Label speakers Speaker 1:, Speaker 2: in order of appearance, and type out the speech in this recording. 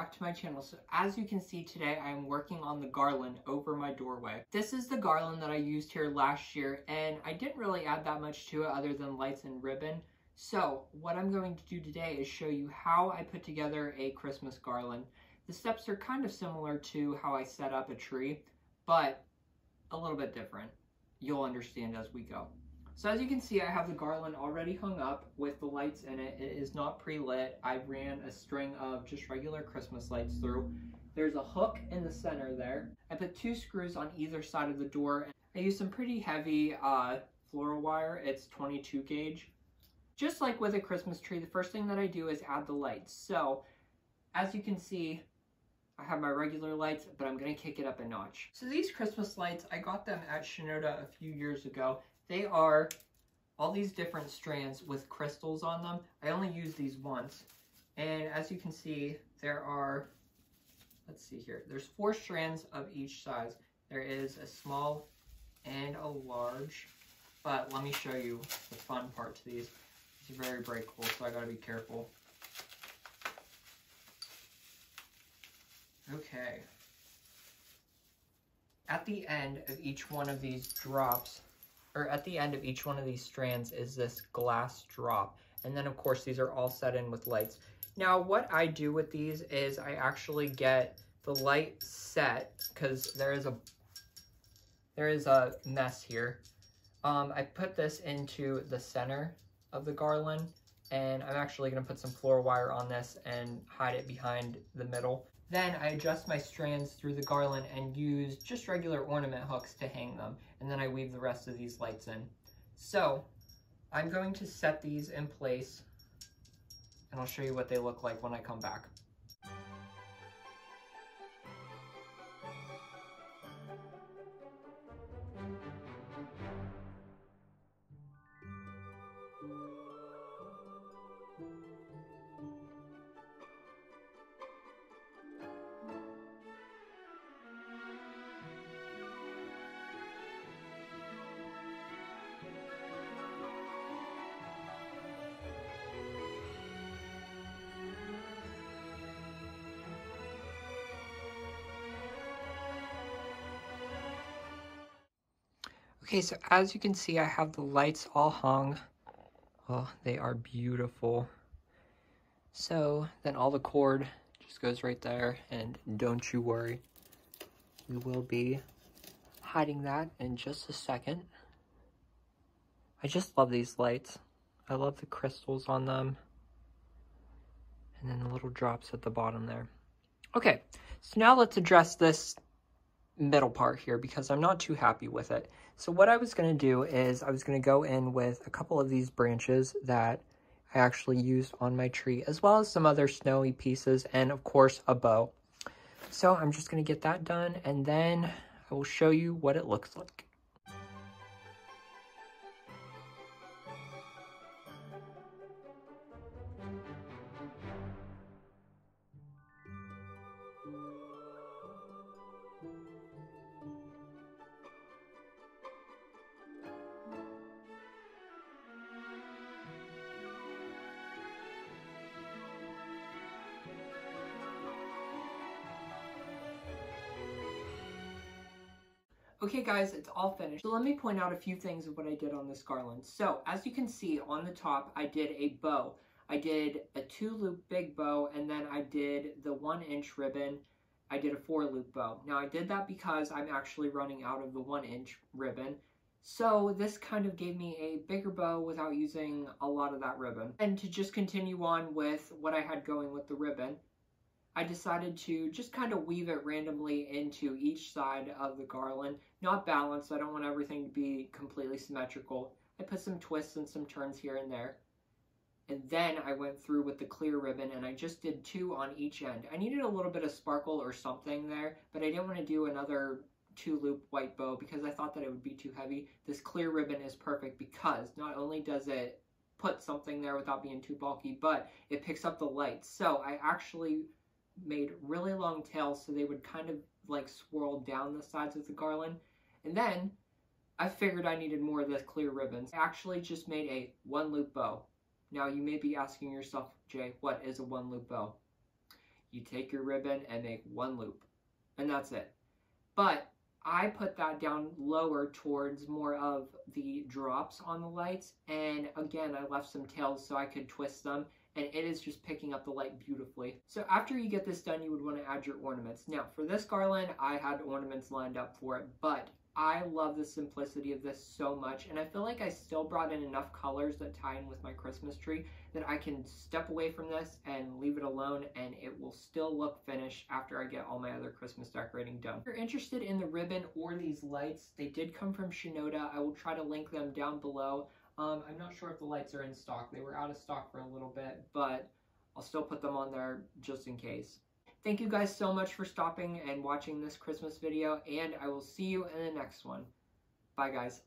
Speaker 1: back to my channel. So as you can see today, I'm working on the garland over my doorway. This is the garland that I used here last year, and I didn't really add that much to it other than lights and ribbon. So what I'm going to do today is show you how I put together a Christmas garland. The steps are kind of similar to how I set up a tree, but a little bit different. You'll understand as we go. So as you can see, I have the garland already hung up with the lights in it. It is not pre-lit. I ran a string of just regular Christmas lights through. There's a hook in the center there. I put 2 screws on either side of the door. I used some pretty heavy floral wire. It's 22 gauge. Just like with a Christmas tree, the first thing that I do is add the lights. So as you can see, I have my regular lights, but I'm going to kick it up a notch. So these Christmas lights, I got them at Shinoda a few years ago. They are all these different strands with crystals on them. I only use these once. And as you can see, there are, let's see here, there's 4 strands of each size. There is a small and a large, but let me show you the fun part to these. These are very breakable, so I gotta be careful. Okay. At the end of each one of these drops, or at the end of each one of these strands is this glass drop. And then of course these are all set in with lights. Now what I do with these is I actually get the light set, because there is a mess here. I put this into the center of the garland, and I'm actually going to put some floral wire on this and hide it behind the middle. Then I adjust my strands through the garland and use just regular ornament hooks to hang them. And then I weave the rest of these lights in. So I'm going to set these in place, and I'll show you what they look like when I come back. Okay, so as you can see, I have the lights all hung. Oh, they are beautiful. So then all the cord just goes right there, and don't you worry. We will be hiding that in just a second. I just love these lights. I love the crystals on them. And then the little drops at the bottom there. Okay, so now let's address this middle part here, because I'm not too happy with it. So what I was going to do is I was going to go in with a couple of these branches that I actually used on my tree, as well as some other snowy pieces, and of course a bow. So I'm just going to get that done, and then I will show you what it looks like. Okay guys, it's all finished. So let me point out a few things of what I did on this garland. So as you can see on the top, I did a bow. I did a 2-loop big bow, and then I did the 1-inch ribbon. I did a 4-loop bow. Now I did that because I'm actually running out of the 1-inch ribbon. So this kind of gave me a bigger bow without using a lot of that ribbon. And to just continue on with what I had going with the ribbon, I decided to just kind of weave it randomly into each side of the garland. Not balanced, I don't want everything to be completely symmetrical. I put some twists and some turns here and there. And then I went through with the clear ribbon, and I just did 2 on each end. I needed a little bit of sparkle or something there, but I didn't want to do another 2-loop white bow because I thought that it would be too heavy. This clear ribbon is perfect because not only does it put something there without being too bulky, but it picks up the lights. So I actually made really long tails so they would kind of like swirl down the sides of the garland. And then I figured I needed more of the clear ribbons. I actually just made a 1-loop bow. Now you may be asking yourself, Jay, what is a 1-loop bow? You take your ribbon and make one loop, and that's it. But I put that down lower towards more of the drops on the lights, and again, I left some tails so I could twist them, and it is just picking up the light beautifully. So after you get this done, you would want to add your ornaments. Now, for this garland, I had ornaments lined up for it, but I love the simplicity of this so much, and I feel like I still brought in enough colors that tie in with my Christmas tree that I can step away from this and leave it alone, and it will still look finished after I get all my other Christmas decorating done. If you're interested in the ribbon or these lights, they did come from Shinoda. I will try to link them down below. I'm not sure if the lights are in stock. They were out of stock for a little bit, but I'll still put them on there just in case. Thank you guys so much for stopping and watching this Christmas video, and I will see you in the next one. Bye, guys.